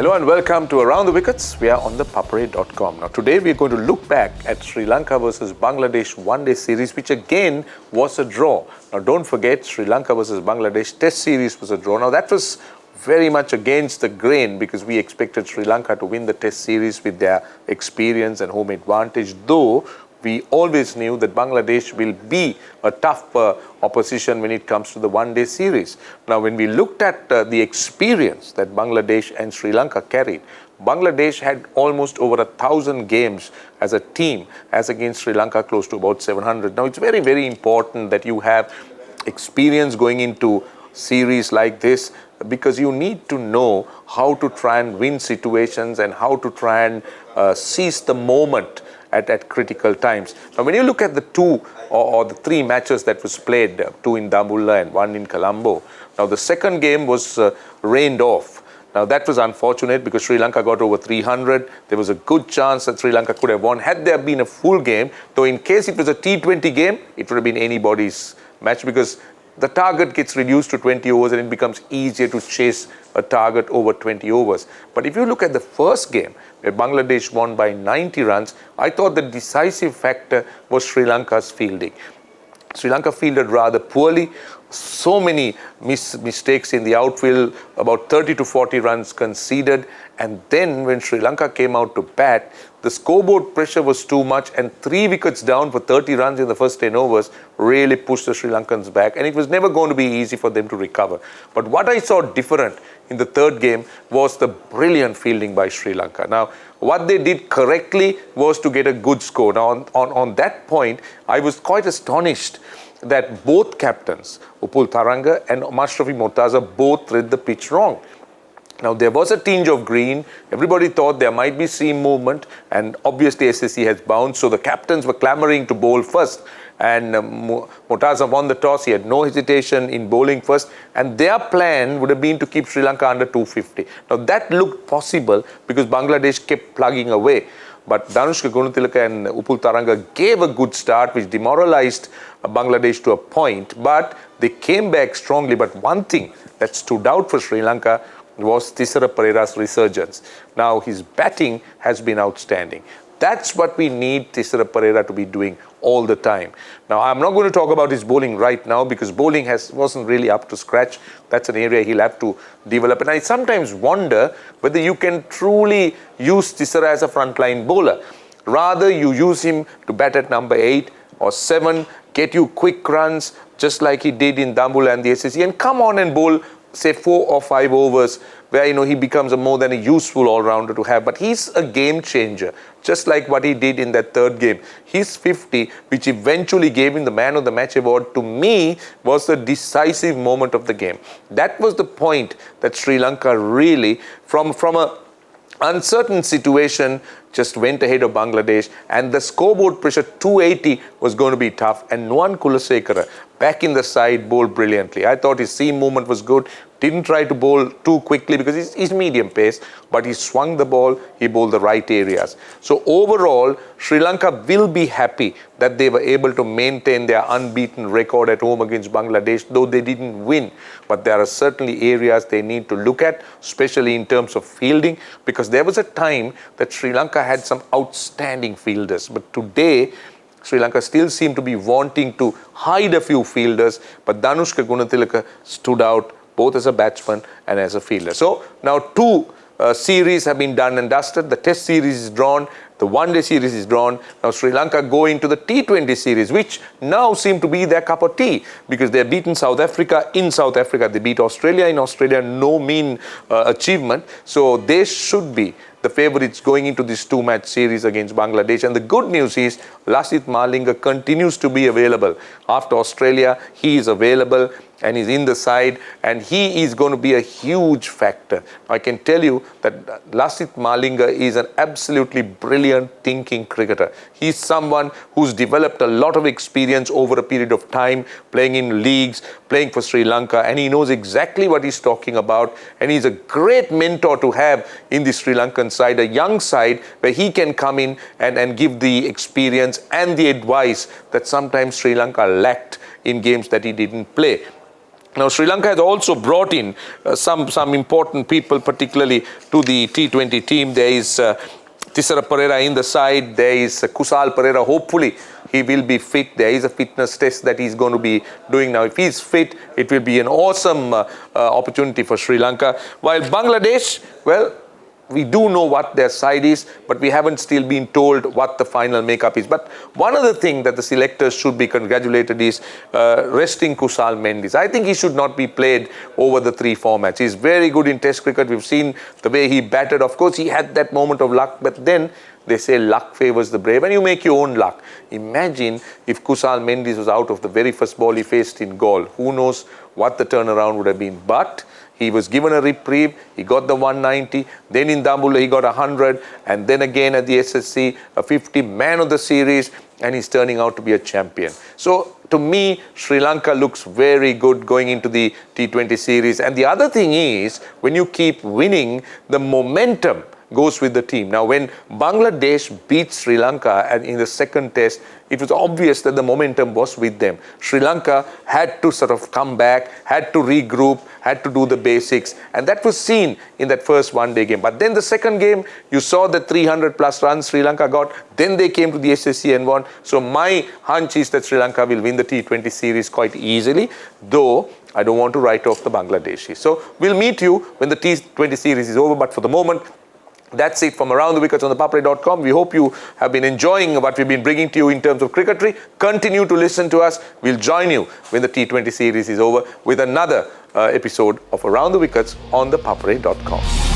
Hello and welcome to Around the Wickets. We are on ThePapare.com. Now today we are going to look back at Sri Lanka versus Bangladesh one-day series, which again was a draw. Now don't forget, Sri Lanka versus Bangladesh test series was a draw. Now that was very much against the grain because we expected Sri Lanka to win the test series with their experience and home advantage, though we always knew that Bangladesh will be a tough opposition when it comes to the one-day series. Now, when we looked at the experience that Bangladesh and Sri Lanka carried, Bangladesh had almost over 1,000 games as a team, as against Sri Lanka close to about 700. Now, it's very, very important that you have experience going into series like this, because you need to know how to try and win situations and how to try and seize the moment at critical times. Now, when you look at the two or the three matches that was played, two in Dambulla and one in Colombo, now the second game was rained off. Now, that was unfortunate because Sri Lanka got over 300. There was a good chance that Sri Lanka could have won had there been a full game, though in case it was a T20 game, it would have been anybody's match because the target gets reduced to 20 overs and it becomes easier to chase a target over 20 overs. But if you look at the first game, where Bangladesh won by 90 runs, I thought the decisive factor was Sri Lanka's fielding. Sri Lanka fielded rather poorly. So many mistakes in the outfield, about 30 to 40 runs conceded. And then when Sri Lanka came out to bat, the scoreboard pressure was too much, and 3 wickets down for 30 runs in the first 10 overs really pushed the Sri Lankans back, and it was never going to be easy for them to recover. But what I saw different in the third game was the brilliant fielding by Sri Lanka. Now, what they did correctly was to get a good score. Now, on that point, I was quite astonished that both captains, Upul Tharanga and Mashrafi Mortaza, both read the pitch wrong. Now, there was a tinge of green. Everybody thought there might be seam movement, and obviously SSC has bounced, so the captains were clamoring to bowl first. And Mortaza won the toss. He had no hesitation in bowling first, and their plan would have been to keep Sri Lanka under 250. Now, that looked possible because Bangladesh kept plugging away. But Danushka Gunatilaka and Upul Tharanga gave a good start, which demoralized Bangladesh to a point. But they came back strongly. But one thing that stood out for Sri Lanka was ThePapare's resurgence. Now, his batting has been outstanding. That's what we need ThePapare to be doing all the time. Now, I'm not going to talk about his bowling right now because bowling wasn't really up to scratch. That's an area he'll have to develop. And I sometimes wonder whether you can truly use ThePapare as a frontline bowler. Rather, you use him to bat at number 8 or 7, get you quick runs, just like he did in Dambulla and the SSC, and come on and bowl, say, 4 or 5 overs, where he becomes more than a useful all-rounder to have. But he's a game changer, just like what he did in that third game. His 50, which eventually gave him the Man of the Match award, to me was the decisive moment of the game. That was the point that Sri Lanka really, from a uncertain situation, just went ahead of Bangladesh, and the scoreboard pressure 280 was going to be tough, and Nuwan Kulasekara back in the side bowled brilliantly. I thought his seam movement was good. Didn't try to bowl too quickly because he's medium pace, but he swung the ball, he bowled the right areas. So overall, Sri Lanka will be happy that they were able to maintain their unbeaten record at home against Bangladesh, though they didn't win. But there are certainly areas they need to look at, especially in terms of fielding, because there was a time that Sri Lanka had some outstanding fielders. But today, Sri Lanka still seemed to be wanting to hide a few fielders, but Danushka Gunatilaka stood out both as a batsman and as a fielder. So now 2 series have been done and dusted. The test series is drawn. The one-day series is drawn. Now Sri Lanka go into the T20 series, which now seem to be their cup of tea because they've beaten South Africa in South Africa. They beat Australia in Australia, no mean achievement. So they should be the favourites going into this 2-match series against Bangladesh. And the good news is Lasith Malinga continues to be available. After Australia, he is available and he's in the side, and he is going to be a huge factor. I can tell you that Lasith Malinga is an absolutely brilliant thinking cricketer. He's someone who's developed a lot of experience over a period of time, playing in leagues, playing for Sri Lanka, and he knows exactly what he's talking about, and he's a great mentor to have in the Sri Lankan side, a young side where he can come in and give the experience and the advice that sometimes Sri Lanka lacked in games that he didn't play. Now, Sri Lanka has also brought in some important people, particularly to the T20 team. There is Tisara Pereira in the side. There is Kusal Pereira. Hopefully, he will be fit. There is a fitness test that he's going to be doing now. If he's fit, it will be an awesome opportunity for Sri Lanka. While Bangladesh, well, we do know what their side is, but we haven't still been told what the final makeup is. But one other thing that the selectors should be congratulated is resting Kusal Mendes. I think he should not be played over the 3 formats. He's very good in Test cricket. We've seen the way he batted. Of course, he had that moment of luck, but then they say luck favors the brave, and you make your own luck. Imagine if Kusal Mendes was out of the very first ball he faced in Galle. Who knows what the turnaround would have been. But he was given a reprieve, he got the 190, then in Dambulla he got 100, and then again at the SSC, a 50, man of the series, and he's turning out to be a champion. So to me, Sri Lanka looks very good going into the T20 series. And the other thing is, when you keep winning, the momentum goes with the team. Now, when Bangladesh beat Sri Lanka in the second test, it was obvious that the momentum was with them. Sri Lanka had to sort of come back, had to regroup, had to do the basics, and that was seen in that first one-day game. But then the second game, you saw the 300 plus runs Sri Lanka got, then they came to the SSC and won. So my hunch is that Sri Lanka will win the T20 series quite easily, though I don't want to write off the Bangladeshis. So we'll meet you when the T20 series is over, but for the moment, that's it from Around the Wickets on ThePapare.com. We hope you have been enjoying what we've been bringing to you in terms of cricketry. Continue to listen to us. We'll join you when the T20 series is over with another episode of Around the Wickets on ThePapare.com.